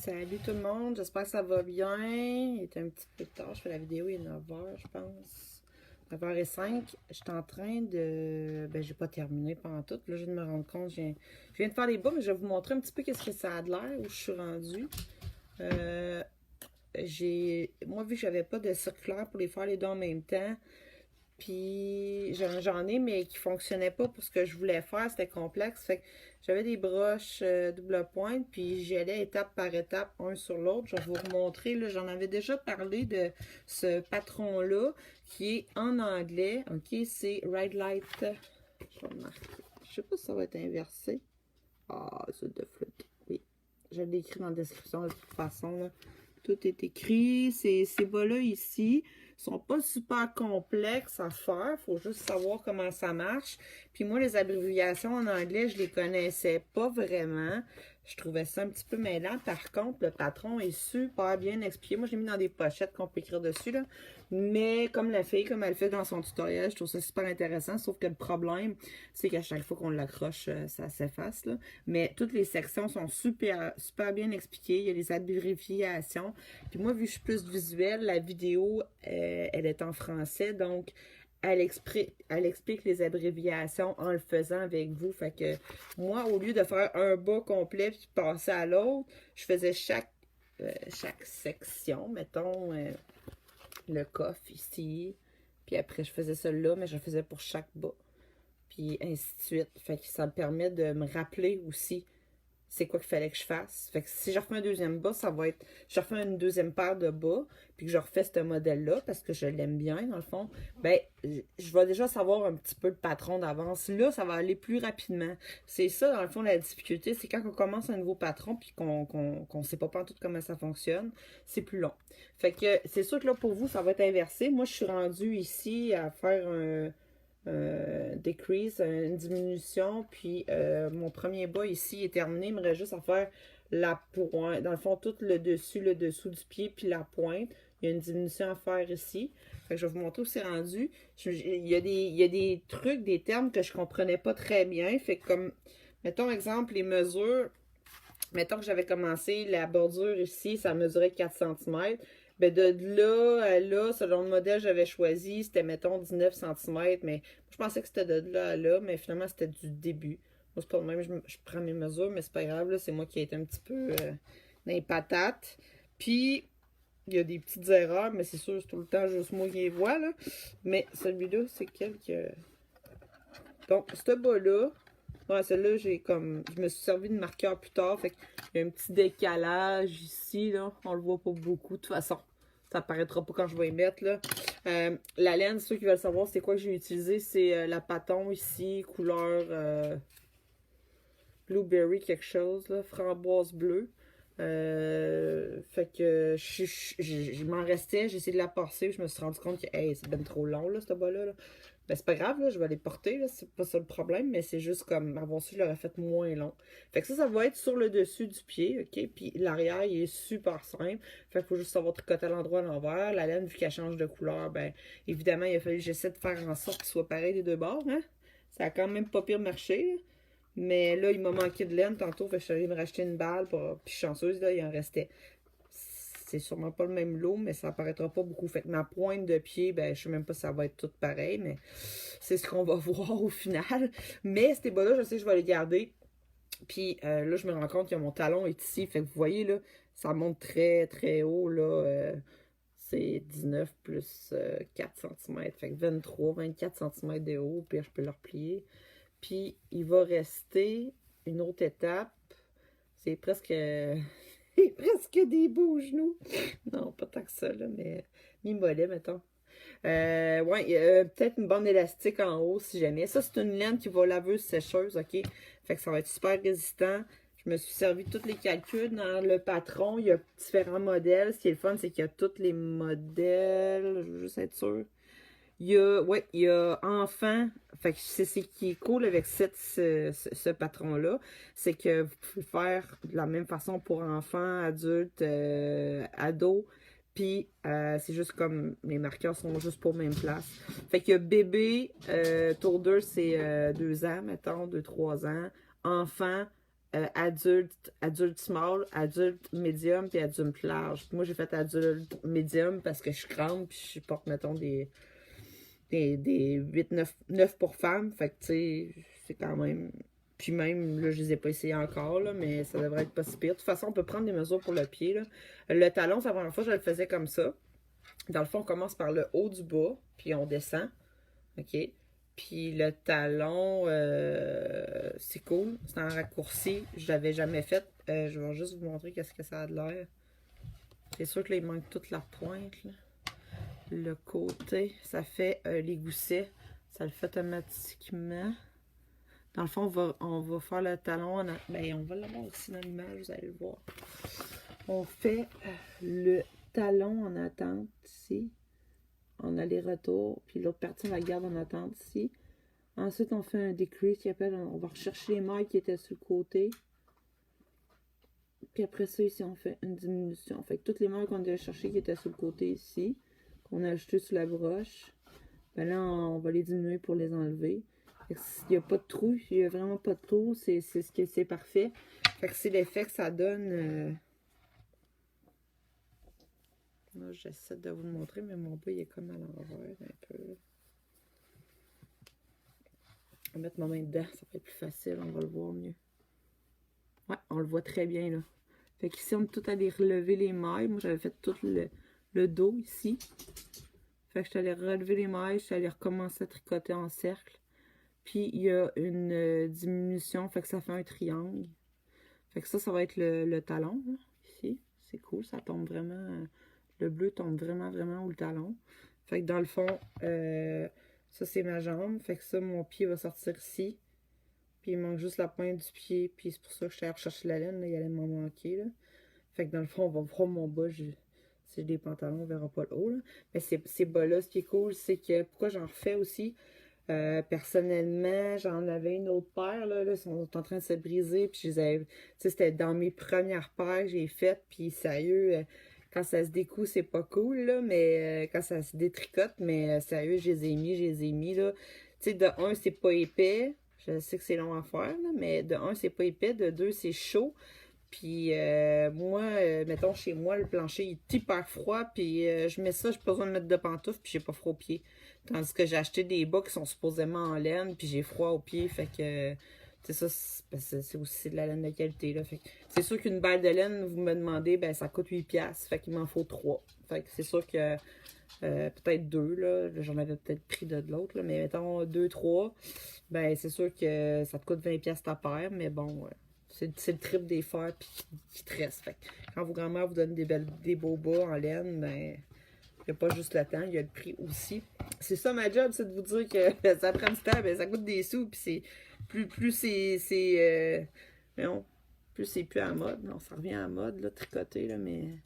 Salut tout le monde, j'espère que ça va bien. Il est un petit peu tard, je fais la vidéo, il est 9h, je pense. 9h05, je suis en train de... Ben, j'ai pas terminé pendant tout. Là, je viens de me rendre compte, je viens de faire les bas, mais je vais vous montrer un petit peu qu'est-ce que ça a de l'air, où je suis rendue. Moi, vu que j'avais pas de circulaire pour les faire les deux en même temps, puis j'en ai, mais qui fonctionnaient pas pour ce que je voulais faire. C'était complexe. Fait que j'avais des broches double pointe, puis j'y allais étape par étape, un sur l'autre. Je vais vous remontrer. Là, j'en avais déjà parlé de ce patron-là, qui est en anglais. OK, c'est Red Light. Je vais le marquer. Je sais pas si ça va être inversé. Ah, c'est de flûte. Oui. Je l'ai écrit dans la description de toute façon. Là. Tout est écrit. Ces bas-là ici sont pas super complexes à faire. Il faut juste savoir comment ça marche. Puis moi, les abréviations en anglais, je les connaissais pas vraiment. Je trouvais ça un petit peu mêlant. Par contre, le patron est super bien expliqué. Moi, je l'ai mis dans des pochettes qu'on peut écrire dessus, là. Mais comme la fille, comme elle fait dans son tutoriel, je trouve ça super intéressant. Sauf que le problème, c'est qu'à chaque fois qu'on l'accroche, ça s'efface, là. Mais toutes les sections sont super bien expliquées. Il y a les abréviations. Puis moi, vu que je suis plus visuelle, la vidéo, elle est en français. Donc, elle explique les abréviations en le faisant avec vous. Fait que moi, au lieu de faire un bas complet puis passer à l'autre, je faisais chaque section. Mettons le coffre ici. Puis après, je faisais ça là, mais je le faisais pour chaque bas. Puis ainsi de suite. Fait que ça me permet de me rappeler aussi c'est quoi qu'il fallait que je fasse. Fait que si je refais un deuxième bas, ça va être... Je refais une deuxième paire de bas, puis que je refais ce modèle-là, parce que je l'aime bien, dans le fond, ben, je vais déjà savoir un petit peu le patron d'avance. Là, ça va aller plus rapidement. C'est ça, dans le fond, la difficulté, c'est quand on commence un nouveau patron, puis qu'on sait pas tout comment ça fonctionne, c'est plus long. Fait que c'est sûr que là, pour vous, ça va être inversé. Moi, je suis rendue ici à faire un... decrease, une diminution, puis mon premier bas ici est terminé, il me reste juste à faire la pointe, dans le fond tout le dessous du pied, puis la pointe, il y a une diminution à faire ici, fait que je vais vous montrer où c'est rendu. Il y a des trucs, des termes que je comprenais pas très bien, fait que comme, mettons exemple, les mesures, mettons que j'avais commencé la bordure ici, ça mesurait 4 cm. Ben de là à là, selon le modèle que j'avais choisi, c'était mettons 19 cm. Mais je pensais que c'était de là à là, mais finalement c'était du début. Moi, c'est pas le même, je prends mes mesures, mais c'est pas grave, c'est moi qui ai été un petit peu dans les patates. Puis, il y a des petites erreurs, mais c'est sûr, c'est tout le temps juste moi qui les vois, là. Mais celui-là, c'est quelques... Donc, ce bas-là, ouais, celle-là, je me suis servi de marqueur plus tard. Fait qu'il y a un petit décalage ici, là. On le voit pas beaucoup. De toute façon, ça apparaîtra pas quand je vais y mettre, là. La laine, ceux qui veulent savoir c'est quoi que j'ai utilisé, c'est la Paton ici, couleur blueberry quelque chose, là. Framboise bleue. Fait que je m'en restais, j'ai essayé de la passer, je me suis rendu compte que hey, c'est ben trop long, là, ce bas-là. Là. Ben, c'est pas grave, là, je vais les porter, là, c'est pas ça le problème, mais c'est juste comme avoir su, je l'aurais fait moins long. Fait que ça va être sur le dessus du pied, ok? Puis l'arrière, il est super simple. Fait qu'il faut juste savoir tricoter à l'endroit à l'envers. La laine, vu qu'elle change de couleur, ben, évidemment, il a fallu que j'essaie de faire en sorte qu'il soit pareil des deux bords, hein? Ça a quand même pas pire marché, là. Mais là, il m'a manqué de laine tantôt, fait que je suis allée me racheter une balle, puis je suis chanceuse, là, il en restait. C'est sûrement pas le même lot, mais ça apparaîtra pas beaucoup. Fait que ma pointe de pied, ben, je sais même pas si ça va être tout pareil, mais c'est ce qu'on va voir au final. Mais ces bas-là, je sais que je vais les garder. Puis là, je me rends compte que mon talon est ici. Fait que vous voyez, là, ça monte très, très haut, là. C'est 19 plus 4 cm. Fait que 24 cm de haut. Puis je peux le replier. Puis il va rester une autre étape. C'est presque... presque des beaux genoux. Non, pas tant que ça, là, mais mi-mollet, mettons. Ouais, peut-être une bande élastique en haut, si jamais. Ça, c'est une laine qui va laveuse sécheuse, OK? Fait que ça va être super résistant. Je me suis servi de tous les calculs dans le patron. Il y a différents modèles. Ce qui est le fun, c'est qu'il y a tous les modèles. Je veux juste être sûre. Il y a enfant. Fait que c'est ce qui est cool avec ce patron-là. C'est que vous pouvez faire de la même façon pour enfants, adultes, ados. Puis, c'est juste comme les marqueurs sont juste pour même place. Fait qu'il y a bébé, tour 2, c'est 2 ans, mettons, 2-3 ans. Enfant, adulte small, adulte medium, puis adulte large. Moi, j'ai fait adulte medium parce que je suis grande, puis je porte, mettons, des 8, 9 pour femmes. Fait que, tu sais, c'est quand même... Puis même, là, je les ai pas essayés encore, là, mais ça devrait être pas si pire. De toute façon, on peut prendre des mesures pour le pied, là. Le talon, c'est la première fois que je le faisais comme ça. Dans le fond, on commence par le haut du bas, puis on descend. OK? Puis le talon, c'est cool. C'est un raccourci. Je l'avais jamais fait. Je vais juste vous montrer qu'est-ce que ça a de l'air. C'est sûr que là, il manque toute la pointe, là. Le côté, ça fait les goussets. Ça le fait automatiquement. Dans le fond, on va faire le talon. Ben, on va l'avoir aussi dans l'image, vous allez le voir. On fait le talon en attente ici. En aller-retour. Puis l'autre partie, on la garde en attente ici. Ensuite, on fait un decrease qui appelle. On va rechercher les mailles qui étaient sur le côté. Puis après ça, ici, on fait une diminution. Fait que toutes les mailles qu'on a cherchées qui étaient sur le côté ici, qu'on a ajoutées sur la broche, ben là, on va les diminuer pour les enlever. Il n'y a pas de trou. Il n'y a vraiment pas de trou. C'est parfait. Fait que c'est l'effet que ça donne. Là, j'essaie de vous le montrer, mais mon bas, il est comme à l'envers un peu. On va mettre ma main dedans, ça va être plus facile, on va le voir mieux. Ouais, on le voit très bien, là. Fait qu'ici, on est tout allé relever les mailles. Moi, j'avais fait tout le dos ici. Fait que je suis allée relever les mailles, je suis allée recommencer à tricoter en cercle. Puis, il y a une diminution, fait que ça fait un triangle. Fait que ça va être le talon, là, ici. C'est cool, ça tombe vraiment... le bleu tombe vraiment, vraiment où le talon. Fait que dans le fond, ça, c'est ma jambe. Fait que ça, mon pied va sortir ici. Puis il manque juste la pointe du pied. Puis c'est pour ça que je suis allée rechercher la laine. Là, il allait m'en manquer, là. Fait que dans le fond, on va voir mon bas. Si j'ai des pantalons, on verra pas le haut, là. Mais ces bas-là, ce qui est cool, c'est que... Pourquoi j'en refais aussi? Personnellement, j'en avais une autre paire, là. Ils sont en train de se briser. Puis je les avais... Tu sais, c'était dans mes premières paires que j'ai faites. Puis sérieux... quand ça se découd, c'est pas cool, là, mais quand ça se détricote, mais sérieux, je les ai mis, là. Tu sais, de un, c'est pas épais. Je sais que c'est long à faire, là, mais de un, c'est pas épais. De deux, c'est chaud. Puis moi, mettons, chez moi, le plancher il est hyper froid. Puis je mets ça, j'ai pas besoin de mettre de pantoufles, puis j'ai pas froid aux pieds. Tandis que j'ai acheté des bas qui sont supposément en laine, puis j'ai froid aux pieds, fait que... C'est ça, c'est aussi de la laine de qualité, là. Fait que c'est sûr qu'une balle de laine, vous me demandez, ben ça coûte 8$. Fait qu'il m'en faut 3. Fait que c'est sûr que peut-être 2, là. J'en avais peut-être pris de l'autre, là. Mais mettons 2, 3. Ben c'est sûr que ça te coûte 20$ ta paire. Mais bon, c'est le triple des fers puis qui te reste. Fait que quand vos grand-mères vous donnent des beaux bas en laine, ben... Il n'y a pas juste le temps, il y a le prix aussi. C'est ça ma job, c'est de vous dire que ça prend du temps, ben, ça coûte des sous, puis c'est plus c'est non, plus c'est plus à la mode. Non, ça revient à la mode, là, tricoter, là, mais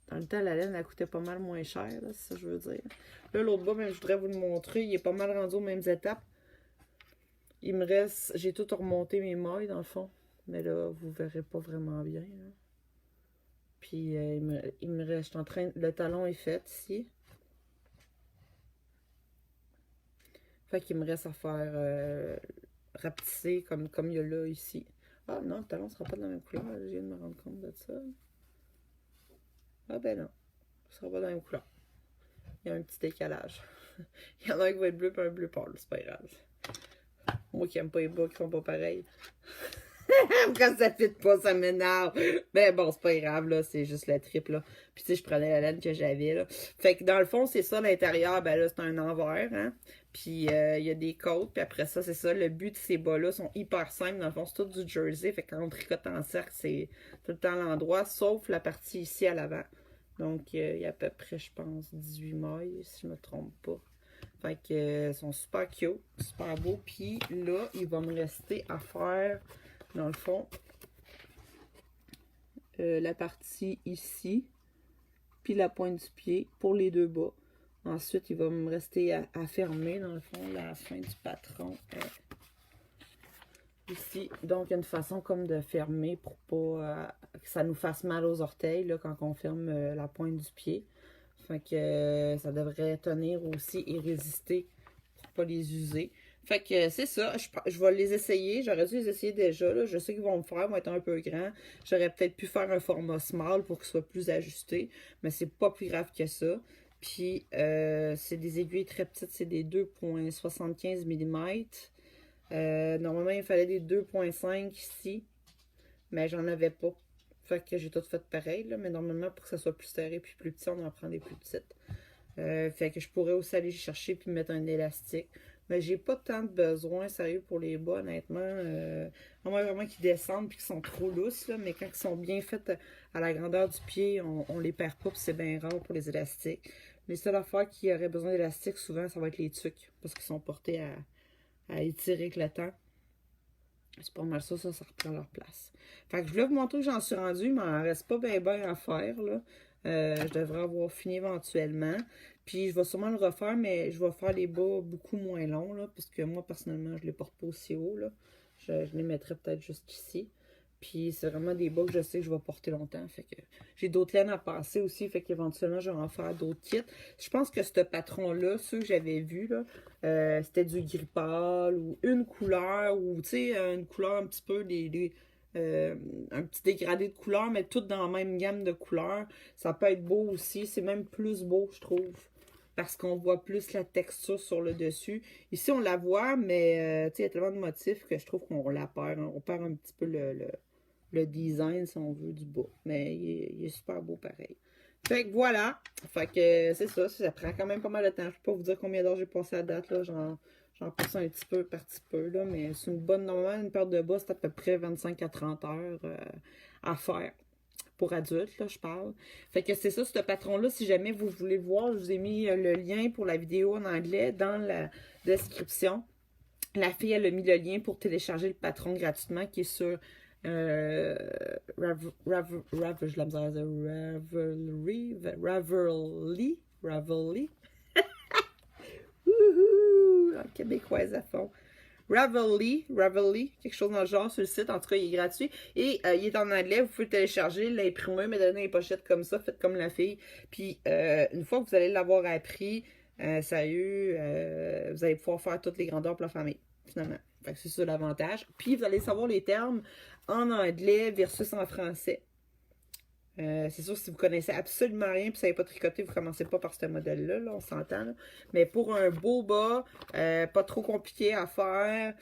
dans le temps, la laine, elle coûtait pas mal moins cher, là, c'est ça que je veux dire. Là, l'autre bas, ben, je voudrais vous le montrer, il est pas mal rendu aux mêmes étapes. Il me reste, j'ai tout remonté mes mailles, dans le fond, mais là, vous verrez pas vraiment bien, là. Puis il me reste, je suis en train, le talon est fait ici. Fait qu'il me reste à faire rapetisser comme il y a là ici. Ah non, le talon ne sera pas de la même couleur, je viens de me rendre compte de ça. Ah ben non, ce sera pas de la même couleur. Il y a un petit décalage. Il y en a un qui va être bleu et un bleu pâle, c'est pas grave. Moi qui aime pas les bas qui font pas pareil. Quand ça fit pas, ça m'énerve. Ben bon, c'est pas grave, là, c'est juste la triple, là. Puis tu sais, je prenais la laine que j'avais, là. Fait que dans le fond, c'est ça, l'intérieur, ben là, c'est un envers, hein. Puis il y a des côtes, puis après ça, c'est ça. Le but de ces bas-là sont hyper simples. Dans le fond, c'est tout du jersey. Fait que quand on tricote en cercle, c'est tout le temps l'endroit, sauf la partie ici à l'avant. Donc, il y a à peu près, je pense, 18 mailles, si je me trompe pas. Fait que ils sont super cute, super beaux. Puis là, il va me rester à faire... Dans le fond, la partie ici, puis la pointe du pied pour les deux bas. Ensuite, il va me rester à fermer, dans le fond, la fin du patron ici. Donc, il y a une façon comme de fermer pour pas que ça nous fasse mal aux orteils là, quand on ferme la pointe du pied. Fait que ça devrait tenir aussi et résister pour pas les user. Fait que c'est ça, je vais les essayer. J'aurais dû les essayer déjà, là. Je sais qu'ils vont me faire, ils vont être un peu grands. J'aurais peut-être pu faire un format small pour qu'ils soient plus ajustés, mais c'est pas plus grave que ça. Puis, c'est des aiguilles très petites, c'est des 2,75 mm. Normalement, il fallait des 2,5 ici, mais j'en avais pas. Fait que j'ai tout fait pareil, là, mais normalement, pour que ça soit plus serré puis plus petit, on en prend des plus petites. Fait que je pourrais aussi aller chercher puis mettre un élastique. Mais j'ai pas tant de besoin, sérieux, pour les bas, honnêtement. À moins vraiment qu'ils descendent puis qu'ils sont trop lousses, là, mais quand ils sont bien faits à la grandeur du pied, on les perd pas puis c'est bien rare pour les élastiques. Les seules affaires qui auraient besoin d'élastiques, souvent, ça va être les tucs parce qu'ils sont portés à étirer avec le temps. C'est pas mal ça reprend leur place. Fait que je voulais vous montrer que j'en suis rendue, mais il m'en reste pas bien à faire, là. Je devrais avoir fini éventuellement. Puis je vais sûrement le refaire, mais je vais faire les bas beaucoup moins longs, là, parce que moi, personnellement, je les porte pas aussi haut, là. Je les mettrais peut-être jusqu'ici. Puis c'est vraiment des bas que je sais que je vais porter longtemps. Fait que j'ai d'autres laines à passer aussi. Fait qu'éventuellement, je vais en faire d'autres kits. Je pense que ce patron-là, ceux que j'avais vus, là, c'était du gris pâle ou une couleur, ou tu sais, une couleur un petit peu, un petit dégradé de couleurs, mais toutes dans la même gamme de couleurs. Ça peut être beau aussi. C'est même plus beau, je trouve. Parce qu'on voit plus la texture sur le dessus. Ici, on la voit, mais tu sais, il y a tellement de motifs que je trouve qu'on la perd. Hein. On perd un petit peu le design, si on veut, du bas. Mais il est super beau pareil. Fait que voilà. Fait que c'est ça. Ça prend quand même pas mal de temps. Je peux pas vous dire combien d'heures j'ai passé à date. Là. J'en passe un petit peu par petit peu. Là, mais c'est une bonne, normalement, une paire de bas, c'est à peu près 25 à 30 heures à faire. Pour adultes, là, je parle. Fait que c'est ça, ce patron-là. Si jamais vous voulez voir, je vous ai mis le lien pour la vidéo en anglais dans la description. La fille, elle a mis le lien pour télécharger le patron gratuitement qui est sur Ravelry. En québécoise à fond. Ravelry, quelque chose dans le genre sur le site. En tout cas, il est gratuit. Et il est en anglais. Vous pouvez le télécharger, l'imprimer, me donner les pochettes comme ça. Faites comme la fille. Puis, une fois que vous allez l'avoir appris, sérieux, vous allez pouvoir faire toutes les grandeurs pour la famille, finalement. Fait que c'est ça l'avantage. Puis, vous allez savoir les termes en anglais versus en français. C'est sûr, si vous connaissez absolument rien et vous ne savez pas tricoter, vous ne commencez pas par ce modèle-là, là, on s'entend. Là. Mais pour un beau bas, pas trop compliqué à faire,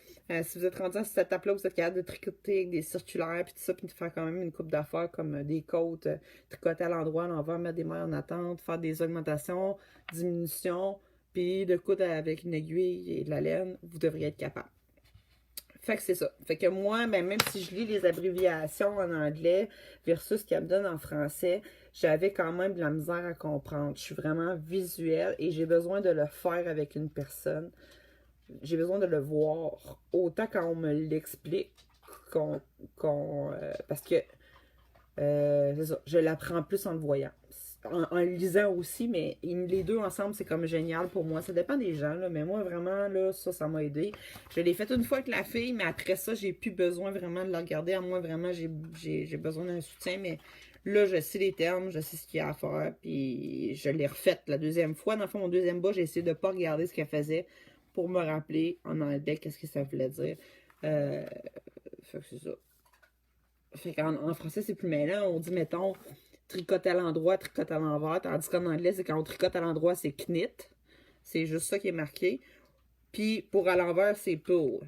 si vous êtes rendu à cette étape-là, vous êtes capable de tricoter avec des circulaires puis tout ça, puis de faire quand même une coupe d'affaires comme des côtes, tricoter à l'endroit, à l'envers, mettre des mailles en attente, faire des augmentations, diminutions, puis de coudre avec une aiguille et de la laine, vous devriez être capable. Fait que c'est ça. Fait que moi, ben, même si je lis les abréviations en anglais versus ce qu'elle me donne en français, j'avais quand même de la misère à comprendre. Je suis vraiment visuelle et j'ai besoin de le faire avec une personne. J'ai besoin de le voir. Autant quand on me l'explique parce que c'est ça, je l'apprends plus en le voyant. En le lisant aussi, mais les deux ensemble, c'est comme génial pour moi. Ça dépend des gens, là, mais moi, vraiment, là, ça m'a aidé. Je l'ai fait une fois avec la fille, mais après ça, j'ai plus besoin vraiment de la regarder. À moi, vraiment, j'ai besoin d'un soutien, mais là, je sais les termes, je sais ce qu'il y a à faire, puis je l'ai refaite la deuxième fois. Dans le fond, mon deuxième bas, j'ai essayé de ne pas regarder ce qu'elle faisait pour me rappeler en anglais qu'est-ce que ça voulait dire. Fait que c'est ça. Fait qu'en français, c'est plus mêlant. On dit, mettons, tricote à l'endroit, tricote à l'envers. Tandis qu'en anglais, c'est quand on tricote à l'endroit, c'est knit. C'est juste ça qui est marqué. Puis pour à l'envers, c'est pull.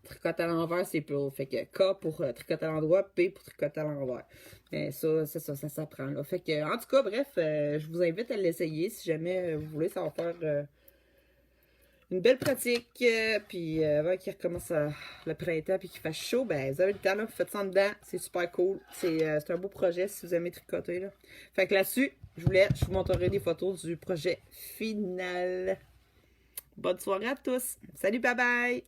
Tricote à l'envers, c'est pull. Fait que K pour tricote à l'endroit, P pour tricote à l'envers. Mais ça, c'est ça s'apprend. Là. Fait que, en tout cas, bref, je vous invite à l'essayer si jamais vous voulez. Ça va faire une belle pratique, puis avant qu'il recommence le printemps puis qu'il fasse chaud, ben vous avez le temps, là, vous faites ça en dedans, c'est super cool, c'est un beau projet si vous aimez tricoter, là. Fait que là-dessus, je vous montrerai des photos du projet final. Bonne soirée à tous, salut, bye bye!